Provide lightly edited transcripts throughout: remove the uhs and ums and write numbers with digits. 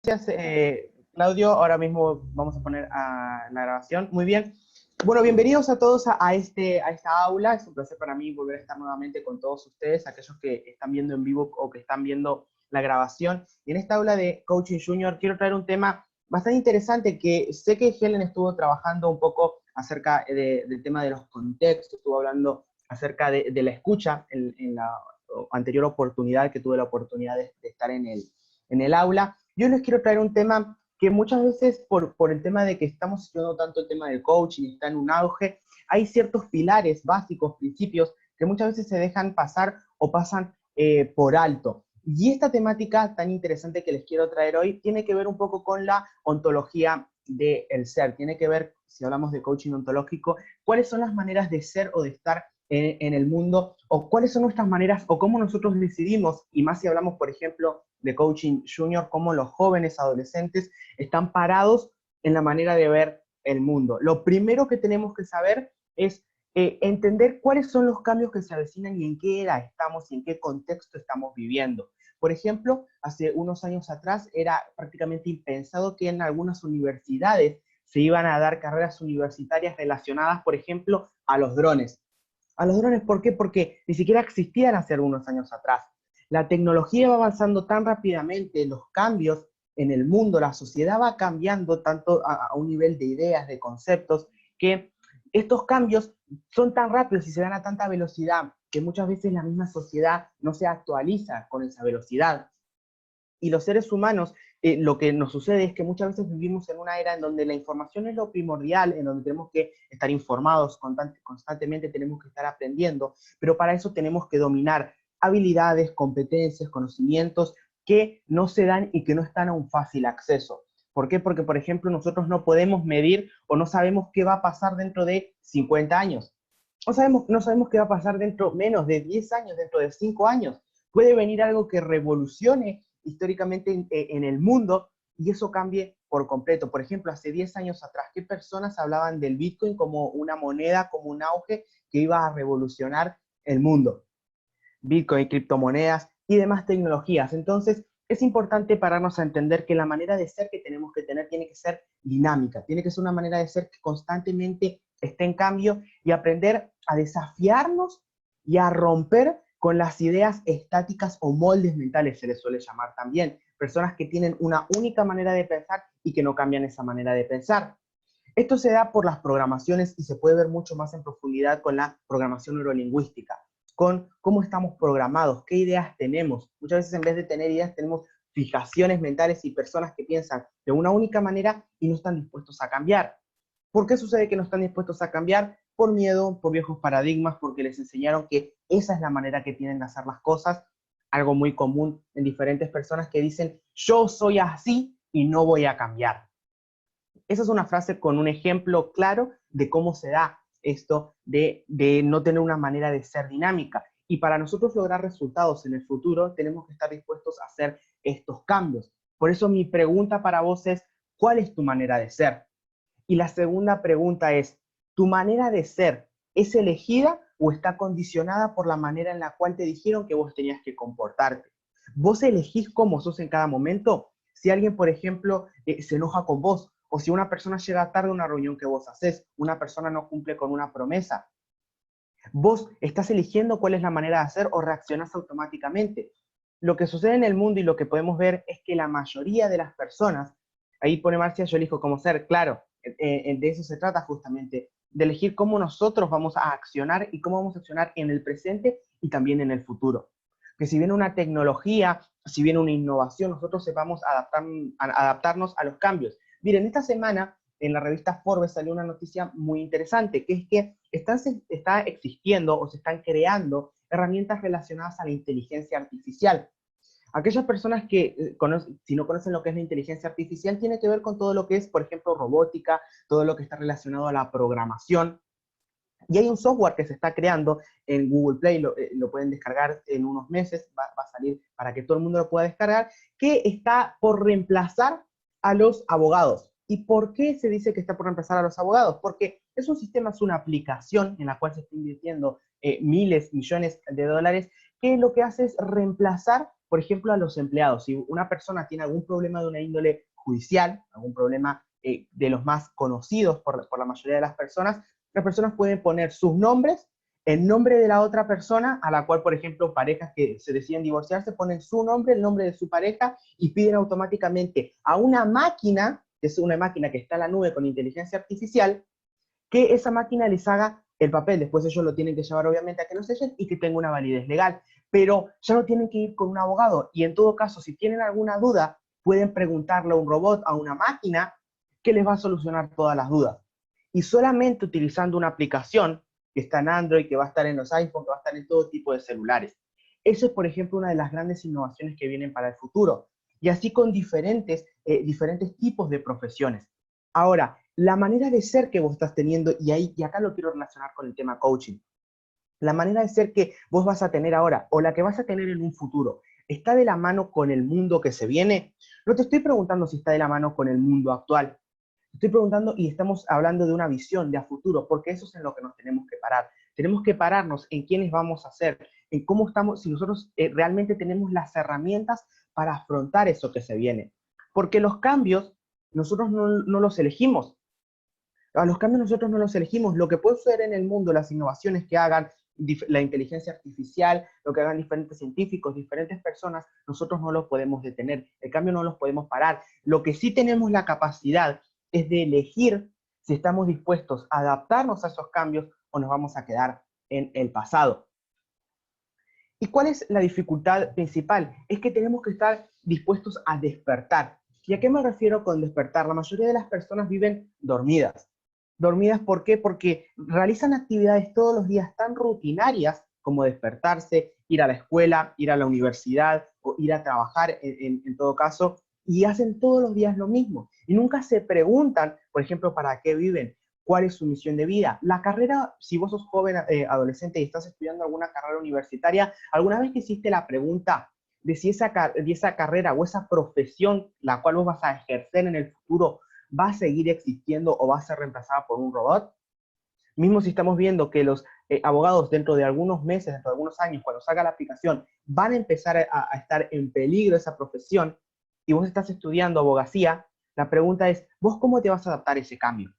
Gracias, Claudio. Ahora mismo vamos a poner la grabación. Muy bien. Bueno, bienvenidos a todos a esta aula. Es un placer para mí volver a estar nuevamente con todos ustedes, aquellos que están viendo en vivo o que están viendo la grabación. Y en esta aula de Coaching Junior quiero traer un tema bastante interesante que sé que Helen estuvo trabajando un poco acerca del tema de los contextos, estuvo hablando acerca de la escucha en la anterior oportunidad que tuve la oportunidad de estar en el aula. Yo les quiero traer un tema que muchas veces por el tema de que estamos estudiando tanto el tema del coaching y está en un auge, hay ciertos pilares básicos, principios, que muchas veces se dejan pasar o pasan por alto. Y esta temática tan interesante que les quiero traer hoy tiene que ver un poco con la ontología del ser, tiene que ver, si hablamos de coaching ontológico, cuáles son las maneras de ser o de estar en el mundo, o cuáles son nuestras maneras, o cómo nosotros decidimos, y más si hablamos, por ejemplo, de coaching junior, cómo los jóvenes adolescentes están parados en la manera de ver el mundo. Lo primero que tenemos que saber es entender cuáles son los cambios que se avecinan y en qué era estamos y en qué contexto estamos viviendo. Por ejemplo, hace unos años atrás era prácticamente impensado que en algunas universidades se iban a dar carreras universitarias relacionadas, por ejemplo, a los drones. A los drones, ¿por qué? Porque ni siquiera existían hace algunos años atrás. La tecnología va avanzando tan rápidamente, los cambios en el mundo, la sociedad va cambiando tanto a un nivel de ideas, de conceptos, que estos cambios son tan rápidos y se dan a tanta velocidad que muchas veces la misma sociedad no se actualiza con esa velocidad. Y los seres humanos, lo que nos sucede es que muchas veces vivimos en una era en donde la información es lo primordial, en donde tenemos que estar informados constantemente, tenemos que estar aprendiendo, pero para eso tenemos que dominar habilidades, competencias, conocimientos que no se dan y que no están a un fácil acceso. ¿Por qué? Porque, por ejemplo, nosotros no podemos medir o no sabemos qué va a pasar dentro de 50 años. No sabemos qué va a pasar dentro menos de 10 años, dentro de 5 años. Puede venir algo que revolucione históricamente en el mundo y eso cambie por completo. Por ejemplo, hace 10 años atrás, ¿qué personas hablaban del Bitcoin como una moneda, como un auge que iba a revolucionar el mundo? Bitcoin, criptomonedas y demás tecnologías. Entonces, es importante pararnos a entender que la manera de ser que tenemos que tener tiene que ser dinámica, tiene que ser una manera de ser que constantemente esté en cambio y aprender a desafiarnos y a romper con las ideas estáticas o moldes mentales, se les suele llamar también. Personas que tienen una única manera de pensar y que no cambian esa manera de pensar. Esto se da por las programaciones y se puede ver mucho más en profundidad con la programación neurolingüística, con cómo estamos programados, qué ideas tenemos. Muchas veces en vez de tener ideas tenemos fijaciones mentales y personas que piensan de una única manera y no están dispuestos a cambiar. ¿Por qué sucede que no están dispuestos a cambiar? Por miedo, por viejos paradigmas, porque les enseñaron que esa es la manera que tienen de hacer las cosas. Algo muy común en diferentes personas que dicen, yo soy así y no voy a cambiar. Esa es una frase con un ejemplo claro de cómo se da esto de no tener una manera de ser dinámica. Y para nosotros lograr resultados en el futuro, tenemos que estar dispuestos a hacer estos cambios. Por eso mi pregunta para vos es, ¿cuál es tu manera de ser? Y la segunda pregunta es, ¿tu manera de ser es elegida o está condicionada por la manera en la cual te dijeron que vos tenías que comportarte? ¿Vos elegís cómo sos en cada momento? Si alguien, por ejemplo, se enoja con vos, o si una persona llega tarde a una reunión que vos haces, una persona no cumple con una promesa, ¿vos estás eligiendo cuál es la manera de hacer o reaccionás automáticamente? Lo que sucede en el mundo y lo que podemos ver es que la mayoría de las personas, ahí pone Marcia, yo elijo cómo ser, claro, de eso se trata justamente, de elegir cómo nosotros vamos a accionar y cómo vamos a accionar en el presente y también en el futuro. Que si viene una tecnología, si viene una innovación, nosotros sepamos adaptarnos a los cambios. Miren, esta semana en la revista Forbes salió una noticia muy interesante, que es que está existiendo o se están creando herramientas relacionadas a la inteligencia artificial. Aquellas personas que, si no conocen lo que es la inteligencia artificial, tiene que ver con todo lo que es, por ejemplo, robótica, todo lo que está relacionado a la programación. Y hay un software que se está creando en Google Play, lo pueden descargar en unos meses, va a salir para que todo el mundo lo pueda descargar, que está por reemplazar a los abogados. ¿Y por qué se dice que está por reemplazar a los abogados? Porque es un sistema, es una aplicación en la cual se está invirtiendo miles, millones de dólares, que lo que hace es reemplazar por ejemplo, a los empleados. Si una persona tiene algún problema de una índole judicial, algún problema de los más conocidos por la mayoría de las personas pueden poner sus nombres, el nombre de la otra persona, a la cual, por ejemplo, parejas que se deciden divorciarse, ponen su nombre, el nombre de su pareja, y piden automáticamente a una máquina, que es una máquina que está en la nube con inteligencia artificial, que esa máquina les haga el papel. Después ellos lo tienen que llevar obviamente a que lo sellen y que tenga una validez legal. Pero ya no tienen que ir con un abogado. Y en todo caso, si tienen alguna duda, pueden preguntarle a un robot, a una máquina, que les va a solucionar todas las dudas. Y solamente utilizando una aplicación que está en Android, que va a estar en los iPhones, que va a estar en todo tipo de celulares. Eso es, por ejemplo, una de las grandes innovaciones que vienen para el futuro. Y así con diferentes tipos de profesiones. Ahora, la manera de ser que vos estás teniendo, y acá lo quiero relacionar con el tema coaching, la manera de ser que vos vas a tener ahora, o la que vas a tener en un futuro, ¿está de la mano con el mundo que se viene? No te estoy preguntando si está de la mano con el mundo actual. Estoy preguntando y estamos hablando de una visión de a futuro, porque eso es en lo que nos tenemos que parar. Tenemos que pararnos en quiénes vamos a ser, en cómo estamos, si nosotros realmente tenemos las herramientas para afrontar eso que se viene. Porque los cambios nosotros no los elegimos. A los cambios nosotros no los elegimos. Lo que puede suceder en el mundo, las innovaciones que hagan la inteligencia artificial, lo que hagan diferentes científicos, diferentes personas, nosotros no los podemos detener. El cambio no los podemos parar. Lo que sí tenemos la capacidad es de elegir si estamos dispuestos a adaptarnos a esos cambios o nos vamos a quedar en el pasado. ¿Y cuál es la dificultad principal? Es que tenemos que estar dispuestos a despertar. ¿Y a qué me refiero con despertar? La mayoría de las personas viven dormidas. ¿Dormidas por qué? Porque realizan actividades todos los días tan rutinarias como despertarse, ir a la escuela, ir a la universidad o ir a trabajar en todo caso, y hacen todos los días lo mismo. Y nunca se preguntan, por ejemplo, para qué viven, cuál es su misión de vida. La carrera, si vos sos joven, adolescente y estás estudiando alguna carrera universitaria, ¿alguna vez que hiciste la pregunta de si esa carrera o esa profesión la cual vos vas a ejercer en el futuro va a seguir existiendo o va a ser reemplazada por un robot? Mismo si estamos viendo que los abogados dentro de algunos meses, dentro de algunos años, cuando salga la aplicación, van a empezar a estar en peligro esa profesión y vos estás estudiando abogacía, la pregunta es, ¿vos cómo te vas a adaptar a ese cambio?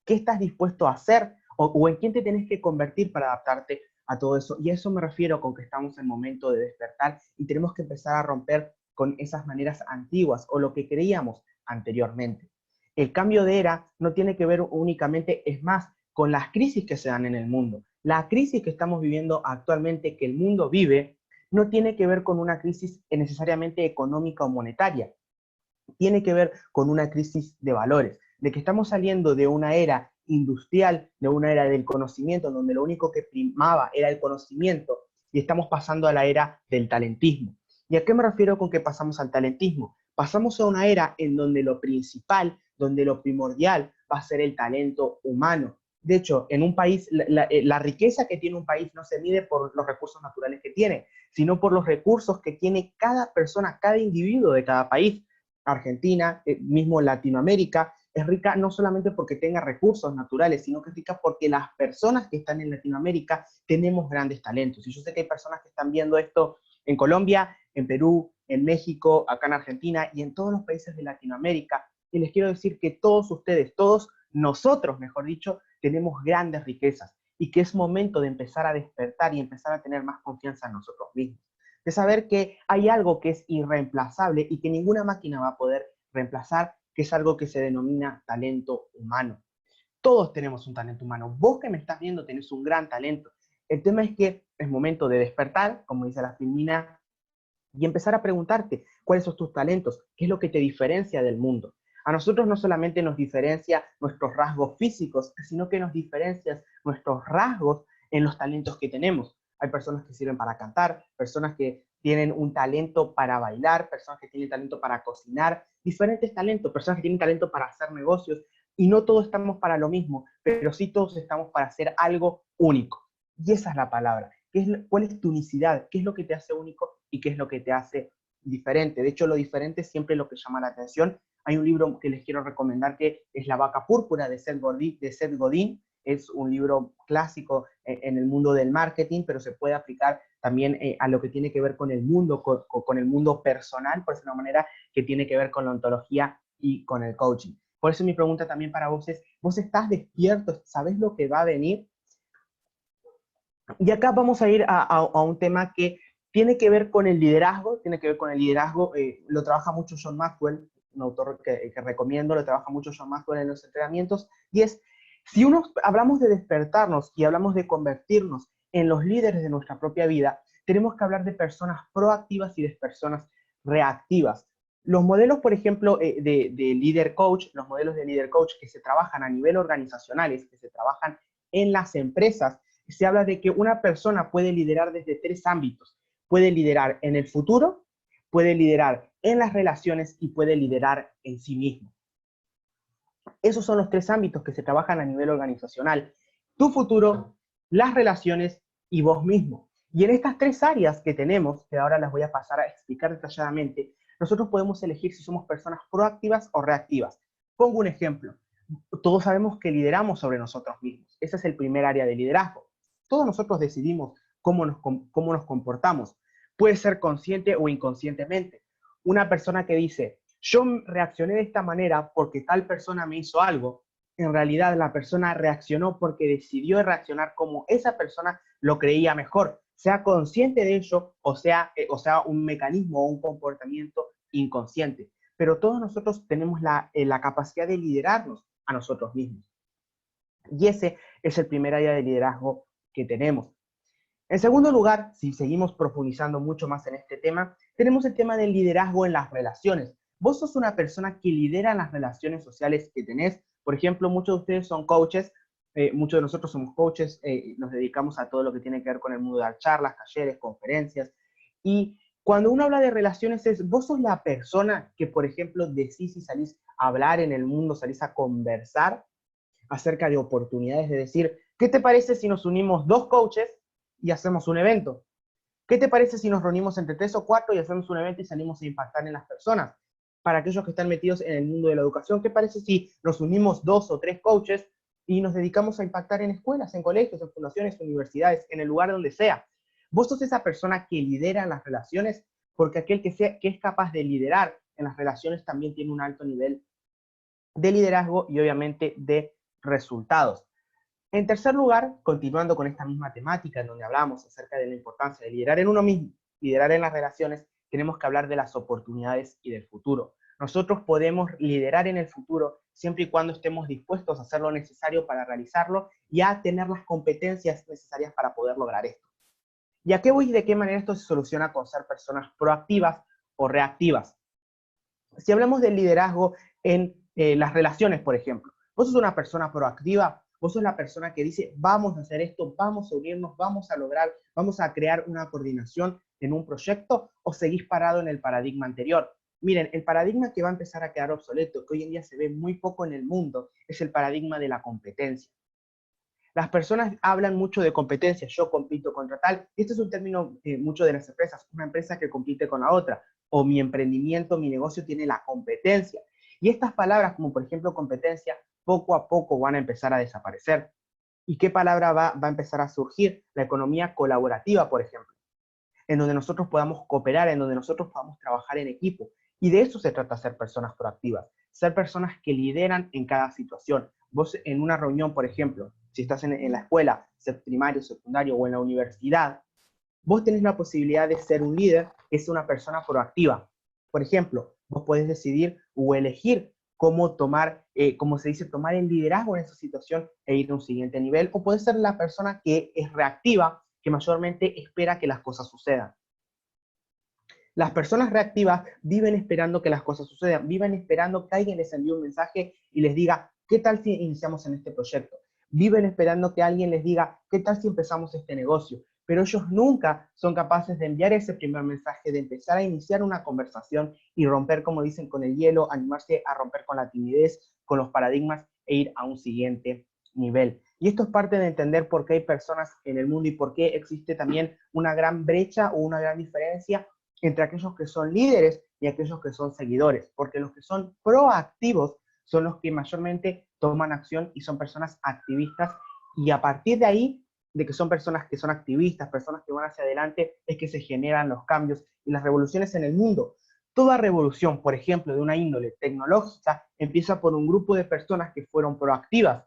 ¿Qué estás dispuesto a hacer o en quién te tenés que convertir para adaptarte a todo eso? Y a eso me refiero con que estamos en momento de despertar y tenemos que empezar a romper con esas maneras antiguas o lo que creíamos anteriormente. El cambio de era no tiene que ver únicamente, es más, con las crisis que se dan en el mundo. La crisis que estamos viviendo actualmente, que el mundo vive, no tiene que ver con una crisis necesariamente económica o monetaria, tiene que ver con una crisis de valores, de que estamos saliendo de una era industrial, de una era del conocimiento, donde lo único que primaba era el conocimiento, y estamos pasando a la era del talentismo. ¿Y a qué me refiero con que pasamos al talentismo? Pasamos a una era en donde lo principal, donde lo primordial va a ser el talento humano. De hecho, en un país, la riqueza que tiene un país no se mide por los recursos naturales que tiene, sino por los recursos que tiene cada persona, cada individuo de cada país. Argentina, mismo Latinoamérica, es rica no solamente porque tenga recursos naturales, sino que es rica porque las personas que están en Latinoamérica tenemos grandes talentos. Y yo sé que hay personas que están viendo esto en Colombia, en Perú, en México, acá en Argentina y en todos los países de Latinoamérica. Y les quiero decir que todos ustedes, todos nosotros, mejor dicho, tenemos grandes riquezas y que es momento de empezar a despertar y empezar a tener más confianza en nosotros mismos, de saber que hay algo que es irreemplazable y que ninguna máquina va a poder reemplazar, que es algo que se denomina talento humano. Todos tenemos un talento humano. Vos que me estás viendo tenés un gran talento. El tema es que es momento de despertar, como dice la filmina, y empezar a preguntarte cuáles son tus talentos, qué es lo que te diferencia del mundo. A nosotros no solamente nos diferencia nuestros rasgos físicos, sino que nos diferencia nuestros rasgos en los talentos que tenemos. Hay personas que sirven para cantar, personas que tienen un talento para bailar, personas que tienen talento para cocinar, diferentes talentos, personas que tienen talento para hacer negocios, y no todos estamos para lo mismo, pero sí todos estamos para hacer algo único. Y esa es la palabra. ¿Cuál es tu unicidad? ¿Qué es lo que te hace único y qué es lo que te hace diferente? De hecho, lo diferente es siempre lo que llama la atención. Hay un libro que les quiero recomendar que es La vaca púrpura de Seth Godin, es un libro clásico en el mundo del marketing, pero se puede aplicar también a lo que tiene que ver con el mundo, con el mundo personal, por decirlo de una manera, que tiene que ver con la ontología y con el coaching. Por eso mi pregunta también para vos es, ¿vos estás despierto? ¿Sabés lo que va a venir? Y acá vamos a ir a un tema que tiene que ver con el liderazgo, lo trabaja mucho John Maxwell, un autor que recomiendo, lo trabaja mucho John Maxwell en los entrenamientos, y es, si hablamos de despertarnos y hablamos de convertirnos en los líderes de nuestra propia vida, tenemos que hablar de personas proactivas y de personas reactivas. Los modelos, por ejemplo, de líder coach, los modelos de líder coach que se trabajan a nivel organizacionales, que se trabajan en las empresas, se habla de que una persona puede liderar desde 3 ámbitos. Puede liderar en el futuro, puede liderar en las relaciones y puede liderar en sí mismo. Esos son los 3 ámbitos que se trabajan a nivel organizacional. Tu futuro, las relaciones y vos mismo. Y en estas 3 áreas que tenemos, que ahora las voy a pasar a explicar detalladamente, nosotros podemos elegir si somos personas proactivas o reactivas. Pongo un ejemplo. Todos sabemos que lideramos sobre nosotros mismos. Ese es el primer área de liderazgo. Todos nosotros decidimos cómo nos comportamos. Puede ser consciente o inconscientemente. Una persona que dice, yo reaccioné de esta manera porque tal persona me hizo algo, en realidad la persona reaccionó porque decidió reaccionar como esa persona lo creía mejor, sea consciente de ello o sea un mecanismo o un comportamiento inconsciente. Pero todos nosotros tenemos la capacidad de liderarnos a nosotros mismos. Y ese es el primer área de liderazgo que tenemos. En segundo lugar, si seguimos profundizando mucho más en este tema, tenemos el tema del liderazgo en las relaciones. Vos sos una persona que lidera las relaciones sociales que tenés. Por ejemplo, muchos de ustedes son coaches, muchos de nosotros somos coaches, nos dedicamos a todo lo que tiene que ver con el mundo de dar charlas, talleres, conferencias. Y cuando uno habla de relaciones vos sos la persona que, por ejemplo, decís y salís a hablar en el mundo, salís a conversar acerca de oportunidades, de decir, ¿qué te parece si nos unimos 2 coaches y hacemos un evento? ¿Qué te parece si nos reunimos entre 3 o 4 y hacemos un evento y salimos a impactar en las personas? Para aquellos que están metidos en el mundo de la educación, ¿qué parece si nos unimos 2 o 3 coaches y nos dedicamos a impactar en escuelas, en colegios, en fundaciones, universidades, en el lugar donde sea? Vos sos esa persona que lidera las relaciones, porque aquel que es capaz de liderar en las relaciones también tiene un alto nivel de liderazgo y obviamente de resultados. En tercer lugar, continuando con esta misma temática en donde hablamos acerca de la importancia de liderar en uno mismo, liderar en las relaciones, tenemos que hablar de las oportunidades y del futuro. Nosotros podemos liderar en el futuro siempre y cuando estemos dispuestos a hacer lo necesario para realizarlo y a tener las competencias necesarias para poder lograr esto. ¿Y a qué voy y de qué manera esto se soluciona con ser personas proactivas o reactivas? Si hablamos del liderazgo en las relaciones, por ejemplo, vos sos una persona proactiva, vos sos la persona que dice, vamos a hacer esto, vamos a unirnos, vamos a lograr, vamos a crear una coordinación en un proyecto, o seguís parado en el paradigma anterior. Miren, el paradigma que va a empezar a quedar obsoleto, que hoy en día se ve muy poco en el mundo, es el paradigma de la competencia. Las personas hablan mucho de competencia, yo compito contra tal, y este es un término mucho de las empresas, una empresa que compite con la otra, o mi emprendimiento, mi negocio tiene la competencia. Y estas palabras, como por ejemplo competencia, poco a poco van a empezar a desaparecer. ¿Y qué palabra va a empezar a surgir? La economía colaborativa, por ejemplo, en donde nosotros podamos cooperar, en donde nosotros podamos trabajar en equipo. Y de eso se trata ser personas proactivas, ser personas que lideran en cada situación. Vos en una reunión, por ejemplo, si estás en la escuela, ser primario, secundario o en la universidad, vos tenés la posibilidad de ser un líder que es una persona proactiva. Por ejemplo, vos podés decidir o elegir cómo tomar, como se dice, tomar el liderazgo en esa situación e ir a un siguiente nivel, o podés ser la persona que es reactiva, que mayormente espera que las cosas sucedan. Las personas reactivas viven esperando que las cosas sucedan, viven esperando que alguien les envíe un mensaje y les diga, ¿qué tal si iniciamos en este proyecto? Viven esperando que alguien les diga, ¿qué tal si empezamos este negocio? Pero ellos nunca son capaces de enviar ese primer mensaje, de empezar a iniciar una conversación y romper, como dicen, con el hielo, animarse a romper con la timidez, con los paradigmas e ir a un siguiente nivel. Y esto es parte de entender por qué hay personas en el mundo y por qué existe también una gran brecha o una gran diferencia entre aquellos que son líderes y aquellos que son seguidores, porque los que son proactivos son los que mayormente toman acción y son personas activistas Y a partir de ahí, de que son personas que son activistas, personas que van hacia adelante, es que se generan los cambios y las revoluciones en el mundo. Toda revolución, por ejemplo, de una índole tecnológica, empieza por un grupo de personas que fueron proactivas.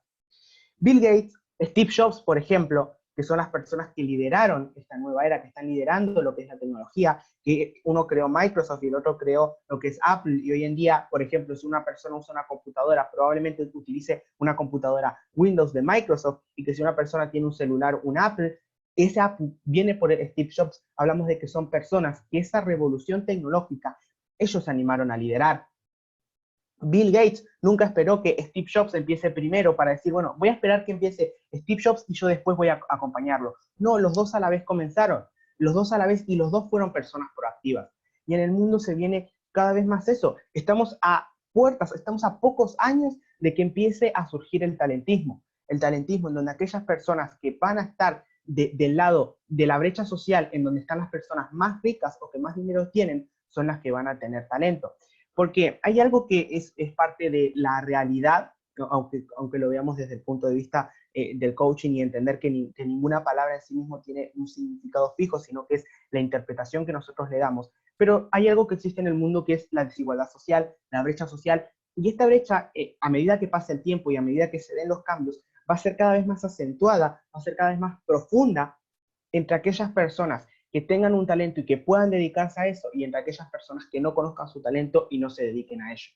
Bill Gates, Steve Jobs, por ejemplo, que son las personas que lideraron esta nueva era, que están liderando lo que es la tecnología, que uno creó Microsoft y el otro creó lo que es Apple, y hoy en día, por ejemplo, si una persona usa una computadora, probablemente utilice una computadora Windows de Microsoft, y que si una persona tiene un celular, un Apple, ese Apple viene por Steve Jobs. Hablamos de que son personas que esa revolución tecnológica, ellos se animaron a liderar. Bill Gates nunca esperó que Steve Jobs empiece primero para decir, bueno, voy a esperar que empiece Steve Jobs y yo después voy a acompañarlo. No, los dos a la vez comenzaron, los dos a la vez, y los dos fueron personas proactivas. Y en el mundo se viene cada vez más eso. Estamos a puertas, estamos a pocos años de que empiece a surgir el talentismo. El talentismo en donde aquellas personas que van a estar del lado de la brecha social, en donde están las personas más ricas o que más dinero tienen, son las que van a tener talento. Porque hay algo que es parte de la realidad, aunque lo veamos desde el punto de vista del coaching, y entender que ninguna palabra en sí mismo tiene un significado fijo, sino que es la interpretación que nosotros le damos. Pero hay algo que existe en el mundo, que es la desigualdad social, la brecha social, y esta brecha, a medida que pasa el tiempo y a medida que se den los cambios, va a ser cada vez más acentuada, va a ser cada vez más profunda entre aquellas personas que tengan un talento y que puedan dedicarse a eso, y entre aquellas personas que no conozcan su talento y no se dediquen a ello.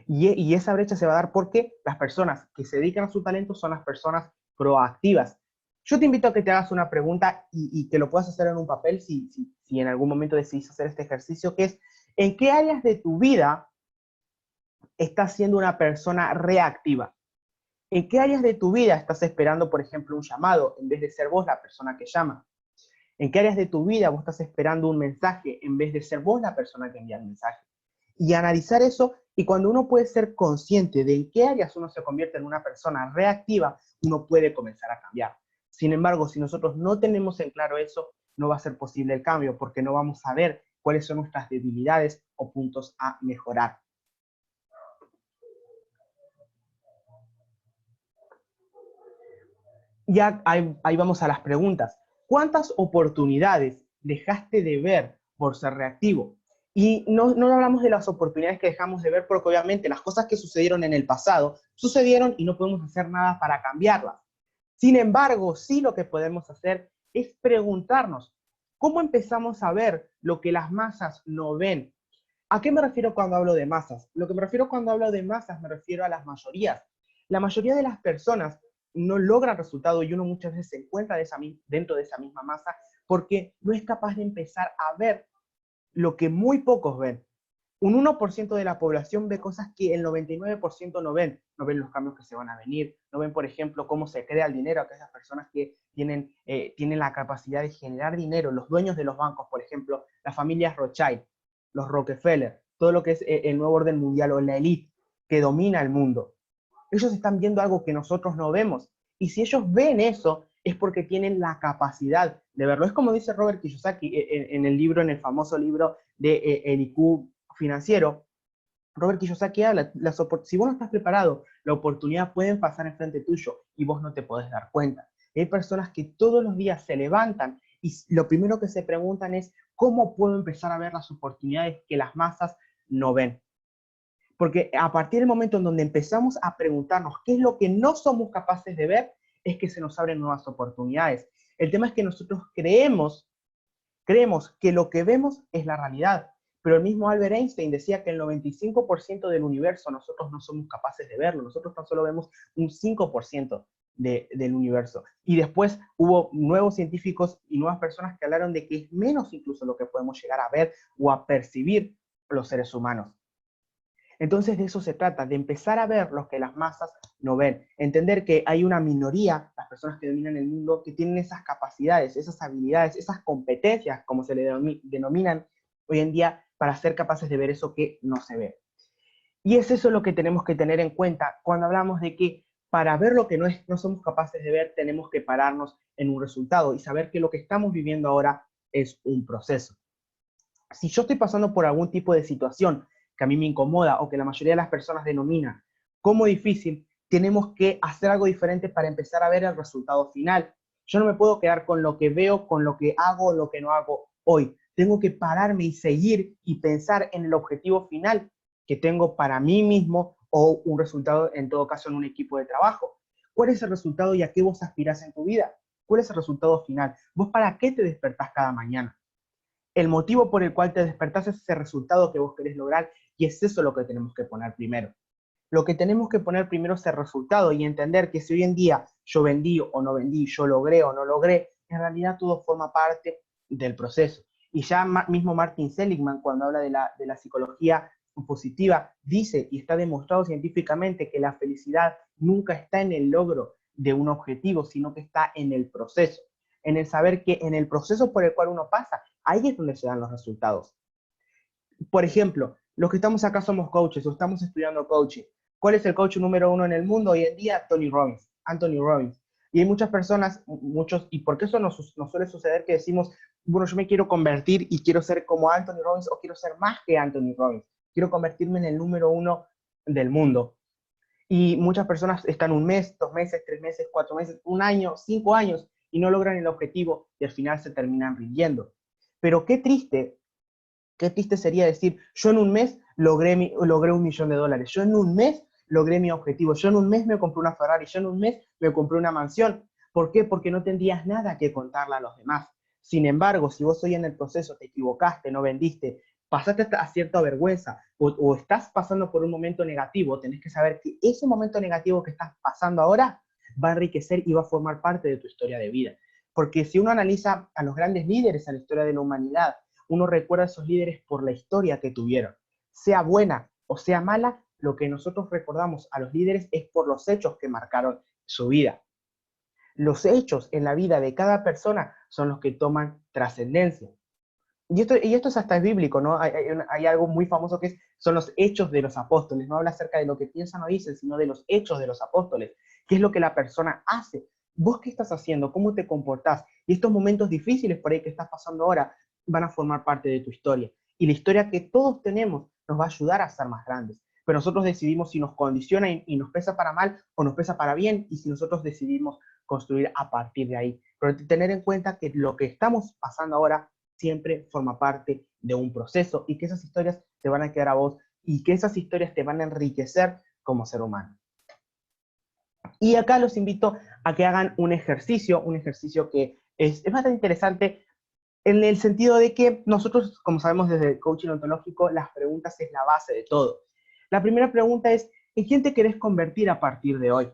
Y esa brecha se va a dar porque las personas que se dedican a su talento son las personas proactivas. Yo te invito a que te hagas una pregunta y que lo puedas hacer en un papel si en algún momento decidís hacer este ejercicio, que es, ¿en qué áreas de tu vida estás siendo una persona reactiva? ¿En qué áreas de tu vida estás esperando, por ejemplo, un llamado en vez de ser vos la persona que llama? ¿En qué áreas de tu vida vos estás esperando un mensaje en vez de ser vos la persona que envía el mensaje? Y analizar eso, y cuando uno puede ser consciente de en qué áreas uno se convierte en una persona reactiva, uno puede comenzar a cambiar. Sin embargo, si nosotros no tenemos en claro eso, no va a ser posible el cambio, porque no vamos a ver cuáles son nuestras debilidades o puntos a mejorar. Ya ahí vamos a las preguntas. ¿Cuántas oportunidades dejaste de ver por ser reactivo? Y no hablamos de las oportunidades que dejamos de ver, porque obviamente las cosas que sucedieron en el pasado sucedieron y no podemos hacer nada para cambiarlas. Sin embargo, sí, lo que podemos hacer es preguntarnos, ¿cómo empezamos a ver lo que las masas no ven? ¿A qué me refiero cuando hablo de masas? Lo que me refiero cuando hablo de masas, me refiero a las mayorías. La mayoría de las personas no logran resultado, y uno muchas veces se encuentra dentro de esa misma masa porque no es capaz de empezar a ver lo que muy pocos ven. Un 1% de la población ve cosas que el 99% no ven. No ven los cambios que se van a venir, no ven, por ejemplo, cómo se crea el dinero, aquellas personas que tienen la capacidad de generar dinero, los dueños de los bancos, por ejemplo, las familias Rothschild, los Rockefeller, todo lo que es el nuevo orden mundial o la élite que domina el mundo. Ellos están viendo algo que nosotros no vemos. Y si ellos ven eso, es porque tienen la capacidad de verlo. Es como dice Robert Kiyosaki en el libro, en el famoso libro de El IQ financiero. Robert Kiyosaki habla, si vos no estás preparado, la oportunidad puede pasar enfrente tuyo y vos no te podés dar cuenta. Hay personas que todos los días se levantan y lo primero que se preguntan es, ¿cómo puedo empezar a ver las oportunidades que las masas no ven? Porque a partir del momento en donde empezamos a preguntarnos qué es lo que no somos capaces de ver, es que se nos abren nuevas oportunidades. El tema es que nosotros creemos que lo que vemos es la realidad, pero el mismo Albert Einstein decía que el 95% del universo nosotros no somos capaces de verlo, nosotros tan solo vemos un 5% del universo. Y después hubo nuevos científicos y nuevas personas que hablaron de que es menos incluso lo que podemos llegar a ver o a percibir los seres humanos. Entonces de eso se trata, de empezar a ver lo que las masas no ven, entender que hay una minoría, las personas que dominan el mundo, que tienen esas capacidades, esas habilidades, esas competencias, como se le denominan hoy en día, para ser capaces de ver eso que no se ve. Y es eso lo que tenemos que tener en cuenta cuando hablamos de que para ver lo que no somos capaces de ver, tenemos que pararnos en un resultado y saber que lo que estamos viviendo ahora es un proceso. Si yo estoy pasando por algún tipo de situación que a mí me incomoda o que la mayoría de las personas denomina como difícil, tenemos que hacer algo diferente para empezar a ver el resultado final. Yo no me puedo quedar con lo que veo, con lo que hago, lo que no hago hoy. Tengo que pararme y seguir y pensar en el objetivo final que tengo para mí mismo o un resultado, en todo caso, en un equipo de trabajo. ¿Cuál es el resultado y a qué vos aspirás en tu vida? ¿Cuál es el resultado final? ¿Vos para qué te despertás cada mañana? El motivo por el cual te despertás es ese resultado que vos querés lograr y es eso lo que tenemos que poner primero. Lo que tenemos que poner primero es el resultado y entender que si hoy en día yo vendí o no vendí, yo logré o no logré, en realidad todo forma parte del proceso. Y ya mismo Martin Seligman, cuando habla de la psicología positiva, dice y está demostrado científicamente que la felicidad nunca está en el logro de un objetivo, sino que está en el proceso, en el saber que en el proceso por el cual uno pasa, ahí es donde se dan los resultados. Por ejemplo, los que estamos acá somos coaches o estamos estudiando coaching. ¿Cuál es el coach número uno en el mundo hoy en día? Tony Robbins, Anthony Robbins. Y hay muchas personas, muchos, y porque eso nos suele suceder que decimos, bueno, yo me quiero convertir y quiero ser como Anthony Robbins o quiero ser más que Anthony Robbins. Quiero convertirme en el número uno del mundo. Y muchas personas están un mes, 2 meses, 3 meses, 4 meses, un año, 5 años y no logran el objetivo y al final se terminan rindiendo. Pero qué triste sería decir, yo en un mes logré $1.000.000, yo en un mes logré mi objetivo, yo en un mes me compré una Ferrari, yo en un mes me compré una mansión. ¿Por qué? Porque no tendrías nada que contarle a los demás. Sin embargo, si vos hoy en el proceso te equivocaste, no vendiste, pasaste a cierta vergüenza o estás pasando por un momento negativo, tenés que saber que ese momento negativo que estás pasando ahora va a enriquecer y va a formar parte de tu historia de vida. Porque si uno analiza a los grandes líderes en la historia de la humanidad, uno recuerda a esos líderes por la historia que tuvieron. Sea buena o sea mala, lo que nosotros recordamos a los líderes es por los hechos que marcaron su vida. Los hechos en la vida de cada persona son los que toman trascendencia. Y esto es hasta bíblico, ¿no? Hay algo muy famoso que son los hechos de los apóstoles. No habla acerca de lo que piensan o dicen, sino de los hechos de los apóstoles. ¿Qué es lo que la persona hace? ¿Vos qué estás haciendo? ¿Cómo te comportás? Y estos momentos difíciles por ahí que estás pasando ahora van a formar parte de tu historia. Y la historia que todos tenemos nos va a ayudar a ser más grandes. Pero nosotros decidimos si nos condiciona y nos pesa para mal o nos pesa para bien y si nosotros decidimos construir a partir de ahí. Pero tener en cuenta que lo que estamos pasando ahora siempre forma parte de un proceso y que esas historias te van a quedar a vos y que esas historias te van a enriquecer como ser humano. Y acá los invito a que hagan un ejercicio que es bastante interesante en el sentido de que nosotros, como sabemos desde el coaching ontológico, las preguntas es la base de todo. La primera pregunta es, ¿en quién te querés convertir a partir de hoy?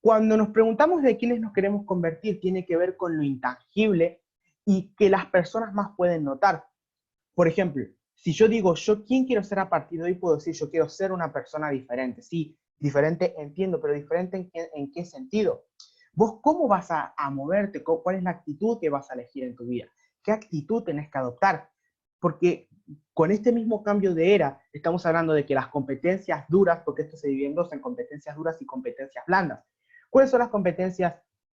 Cuando nos preguntamos de quiénes nos queremos convertir, tiene que ver con lo intangible y que las personas más pueden notar. Por ejemplo, si yo digo, yo quién quiero ser a partir de hoy, puedo decir, yo quiero ser una persona diferente. Sí, diferente entiendo, pero diferente en qué sentido. ¿Vos cómo vas a moverte? ¿Cuál es la actitud que vas a elegir en tu vida? ¿Qué actitud tenés que adoptar? Porque con este mismo cambio de era, estamos hablando de que las competencias duras, porque esto se divide en dos, en competencias duras y competencias blandas. ¿Cuáles son las competencias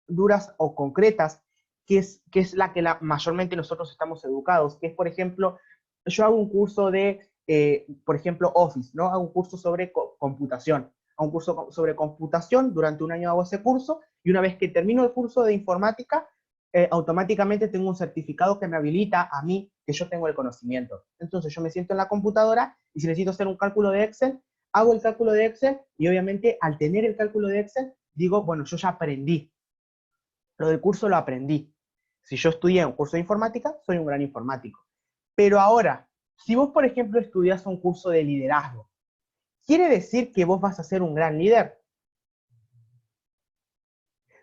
duras o concretas? Que es la que mayormente nosotros estamos educados, que es, por ejemplo, yo hago un curso de, por ejemplo, Office, ¿no? Hago un curso sobre computación. Hago un curso sobre computación, durante un año hago ese curso, y una vez que termino el curso de informática, automáticamente tengo un certificado que me habilita a mí que yo tengo el conocimiento. Entonces yo me siento en la computadora y si necesito hacer un cálculo de Excel, hago el cálculo de Excel y obviamente al tener el cálculo de Excel, digo, bueno, yo ya aprendí. Lo del curso lo aprendí. Si yo estudié un curso de informática, soy un gran informático. Pero ahora, si vos, por ejemplo, estudias un curso de liderazgo, ¿quiere decir que vos vas a ser un gran líder?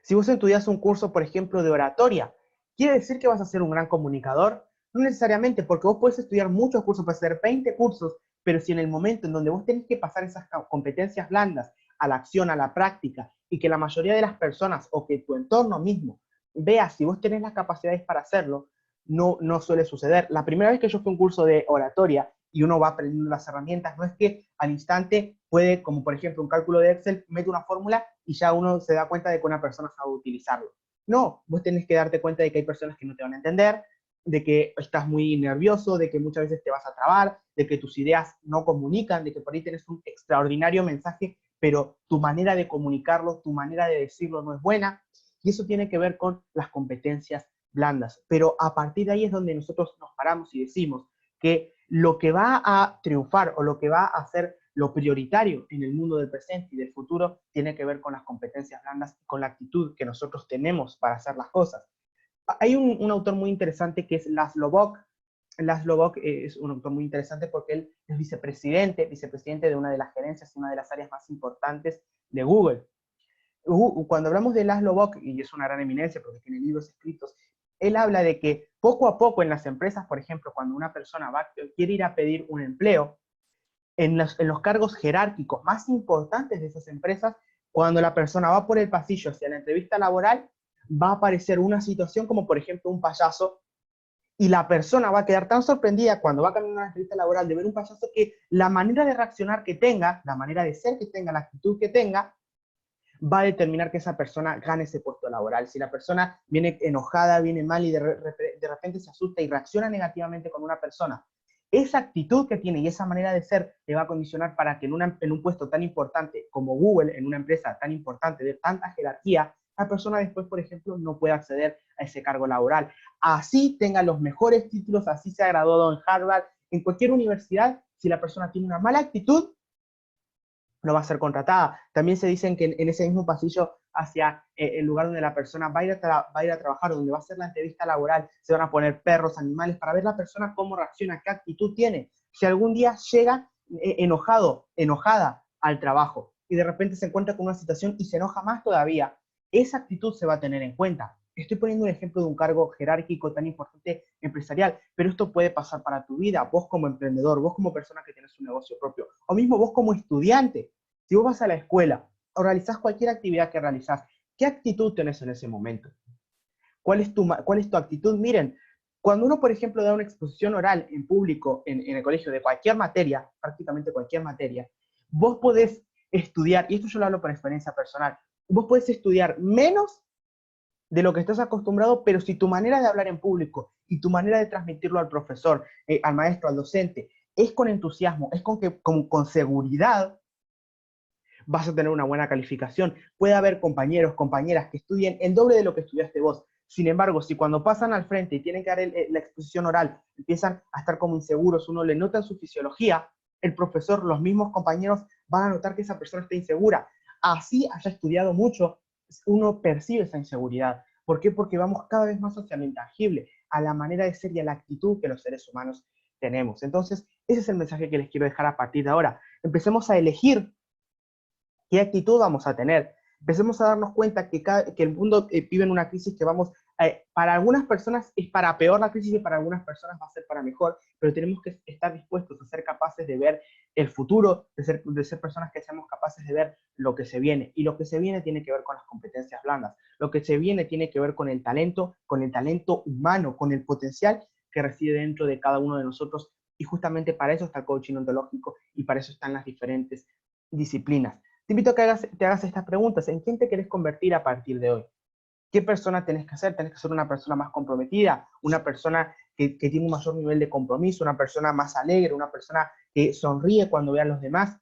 Si vos estudias un curso, por ejemplo, de oratoria, ¿quiere decir que vas a ser un gran comunicador? No necesariamente, porque vos puedes estudiar muchos cursos, puedes hacer 20 cursos, pero si en el momento en donde vos tenés que pasar esas competencias blandas a la acción, a la práctica, y que la mayoría de las personas o que tu entorno mismo vea si vos tenés las capacidades para hacerlo, no suele suceder. La primera vez que yo fui a un curso de oratoria y uno va aprendiendo las herramientas, no es que al instante puede, como por ejemplo un cálculo de Excel, mete una fórmula y ya uno se da cuenta de que una persona sabe utilizarlo. No, vos tenés que darte cuenta de que hay personas que no te van a entender, de que estás muy nervioso, de que muchas veces te vas a trabar, de que tus ideas no comunican, de que por ahí tenés un extraordinario mensaje, pero tu manera de comunicarlo, tu manera de decirlo no es buena, y eso tiene que ver con las competencias blandas. Pero a partir de ahí es donde nosotros nos paramos y decimos que lo que va a triunfar o lo que va a ser lo prioritario en el mundo del presente y del futuro tiene que ver con las competencias blandas y con la actitud que nosotros tenemos para hacer las cosas. Hay un autor muy interesante que es Laszlo Bock. Laszlo Bock es un autor muy interesante porque él es vicepresidente de una de las gerencias y una de las áreas más importantes de Google. Cuando hablamos de Laszlo Bock, y es una gran eminencia porque tiene libros escritos, él habla de que poco a poco en las empresas, por ejemplo, cuando una persona quiere ir a pedir un empleo, en los cargos jerárquicos más importantes de esas empresas, cuando la persona va por el pasillo hacia la entrevista laboral, va a aparecer una situación como, por ejemplo, un payaso, y la persona va a quedar tan sorprendida cuando va a cambiar una entrevista laboral de ver un payaso que la manera de reaccionar que tenga, la manera de ser que tenga, la actitud que tenga, va a determinar que esa persona gane ese puesto laboral. Si la persona viene enojada, viene mal y de repente se asusta y reacciona negativamente con una persona, esa actitud que tiene y esa manera de ser le va a condicionar para que en un puesto tan importante como Google, en una empresa tan importante de tanta jerarquía, la persona después, por ejemplo, no puede acceder a ese cargo laboral. Así tenga los mejores títulos, así se ha graduado en Harvard, en cualquier universidad, si la persona tiene una mala actitud, no va a ser contratada. También se dicen que en ese mismo pasillo hacia el lugar donde la persona va a ir a trabajar, donde va a hacer la entrevista laboral, se van a poner perros, animales, para ver la persona cómo reacciona, qué actitud tiene. Si algún día llega enojada al trabajo y de repente se encuentra con una situación y se enoja más todavía, esa actitud se va a tener en cuenta. Estoy poniendo un ejemplo de un cargo jerárquico tan importante empresarial, pero esto puede pasar para tu vida, vos como emprendedor, vos como persona que tienes un negocio propio, o mismo vos como estudiante. Si vos vas a la escuela o realizás cualquier actividad que realizás, ¿qué actitud tenés en ese momento? ¿Cuál es tu actitud? Miren, cuando uno, por ejemplo, da una exposición oral en público en el colegio de cualquier materia, prácticamente cualquier materia, vos podés estudiar, y esto yo lo hablo por experiencia personal, vos podés estudiar menos de lo que estás acostumbrado, pero si tu manera de hablar en público y tu manera de transmitirlo al profesor, al maestro, al docente, es con entusiasmo, es con seguridad, vas a tener una buena calificación. Puede haber compañeros, compañeras que estudien el doble de lo que estudiaste vos. Sin embargo, si cuando pasan al frente y tienen que dar la exposición oral, empiezan a estar como inseguros, uno le nota en su fisiología, el profesor, los mismos compañeros van a notar que esa persona está insegura. Así haya estudiado mucho, uno percibe esa inseguridad. ¿Por qué? Porque vamos cada vez más hacia lo intangible, a la manera de ser y a la actitud que los seres humanos tenemos. Entonces, ese es el mensaje que les quiero dejar a partir de ahora. Empecemos a elegir qué actitud vamos a tener. Empecemos a darnos cuenta que el mundo vive en una crisis que para algunas personas es para peor la crisis y para algunas personas va a ser para mejor, pero tenemos que estar dispuestos a ser capaces de ver el futuro, de ser personas que seamos capaces de ver lo que se viene. Y lo que se viene tiene que ver con las competencias blandas. Lo que se viene tiene que ver con el talento humano, con el potencial que reside dentro de cada uno de nosotros. Y justamente para eso está el coaching ontológico y para eso están las diferentes disciplinas. Te invito a que te hagas estas preguntas. ¿En quién te querés convertir a partir de hoy? ¿Qué persona tenés que ser? Tenés que ser una persona más comprometida, una persona que tiene un mayor nivel de compromiso, una persona más alegre, una persona que sonríe cuando ve a los demás,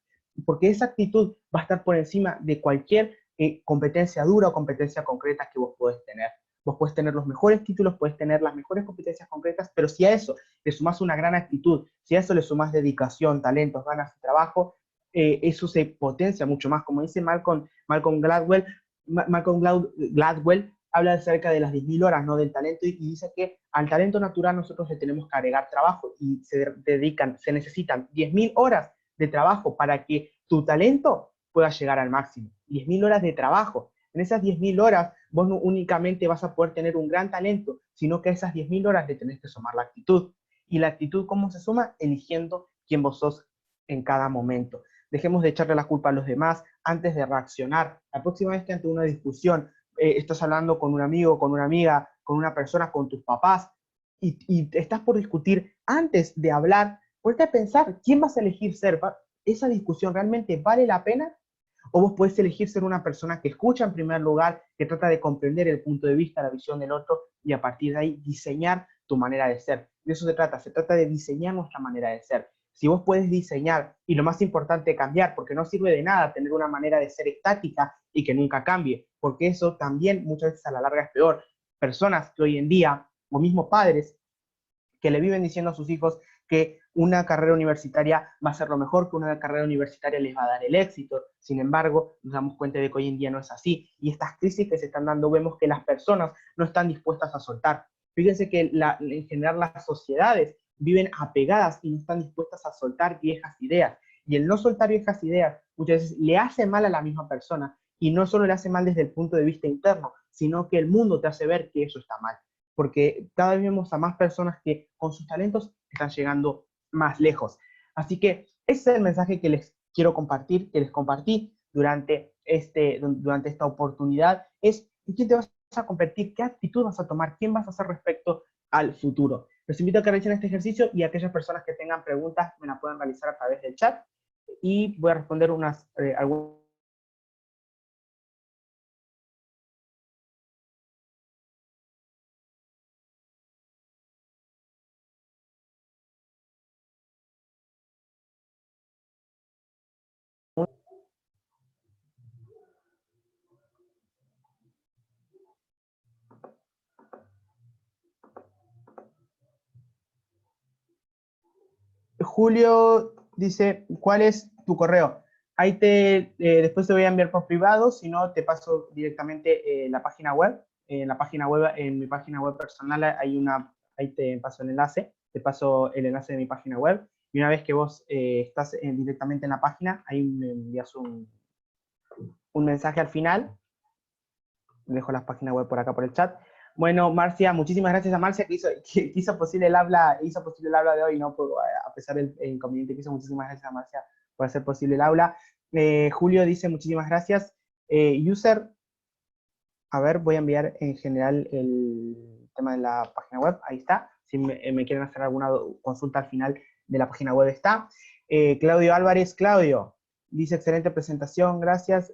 porque esa actitud va a estar por encima de cualquier competencia dura o competencia concreta que vos podés tener. Vos podés tener los mejores títulos, podés tener las mejores competencias concretas, pero si a eso le sumás una gran actitud, si a eso le sumás dedicación, talentos, ganas y trabajo, eso se potencia mucho más. Como dice Malcolm Gladwell habla acerca de las 10.000 horas, ¿no? Del talento y dice que al talento natural nosotros le tenemos que agregar trabajo y se necesitan 10.000 horas de trabajo para que tu talento pueda llegar al máximo. 10.000 horas de trabajo. En esas 10.000 horas vos no únicamente vas a poder tener un gran talento, sino que a esas 10.000 horas le tenés que sumar la actitud. ¿Y la actitud cómo se suma? Eligiendo quién vos sos en cada momento. Dejemos de echarle la culpa a los demás antes de reaccionar. La próxima vez que ante una discusión estás hablando con un amigo, con una amiga, con una persona, con tus papás, y estás por discutir, antes de hablar, ponte a pensar, ¿quién vas a elegir ser? ¿Esa discusión realmente vale la pena? O vos podés elegir ser una persona que escucha en primer lugar, que trata de comprender el punto de vista, la visión del otro, y a partir de ahí diseñar tu manera de ser. De eso se trata de diseñar nuestra manera de ser. Si vos puedes diseñar, y lo más importante, cambiar, porque no sirve de nada tener una manera de ser estática y que nunca cambie, porque eso también muchas veces a la larga es peor. Personas que hoy en día, o mismos padres, que le viven diciendo a sus hijos que una carrera universitaria va a ser lo mejor, que una carrera universitaria les va a dar el éxito. Sin embargo, nos damos cuenta de que hoy en día no es así. Y estas crisis que se están dando, vemos que las personas no están dispuestas a soltar. Fíjense que en general las sociedades viven apegadas y no están dispuestas a soltar viejas ideas. Y el no soltar viejas ideas muchas veces le hace mal a la misma persona. Y no solo le hace mal desde el punto de vista interno, sino que el mundo te hace ver que eso está mal, porque cada vez vemos a más personas que con sus talentos están llegando más lejos. Así que ese es el mensaje que les quiero compartir, que les compartí durante esta oportunidad, es en quién te vas a convertir, qué actitud vas a tomar, quién vas a ser respecto al futuro. Los invito a que realicen este ejercicio y aquellas personas que tengan preguntas me la pueden realizar a través del chat y voy a responder algunas. Julio dice, ¿cuál es tu correo? Ahí después te voy a enviar por privado, si no te paso directamente la página web. En mi página web personal ahí te paso el enlace, te paso el enlace de mi página web. Y una vez que vos estás directamente en la página, ahí me envías un mensaje al final. Dejo la página web por acá por el chat. Bueno, Marcia, muchísimas gracias a Marcia que hizo posible el habla de hoy, ¿no? A pesar del inconveniente que hizo, muchísimas gracias a Marcia por hacer posible el aula. Julio dice muchísimas gracias. User, a ver, voy a enviar en general el tema de la página web, ahí está. Si me quieren hacer alguna consulta al final de la página web está. Claudio Álvarez, Claudio, dice excelente presentación, gracias.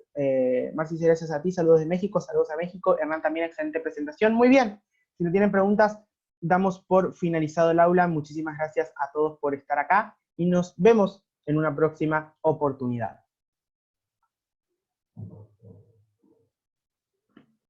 Marci, gracias a ti, saludos de México, saludos a México. Hernán también, excelente presentación, muy bien. Si no tienen preguntas, damos por finalizado el aula. Muchísimas gracias a todos por estar acá y nos vemos en una próxima oportunidad.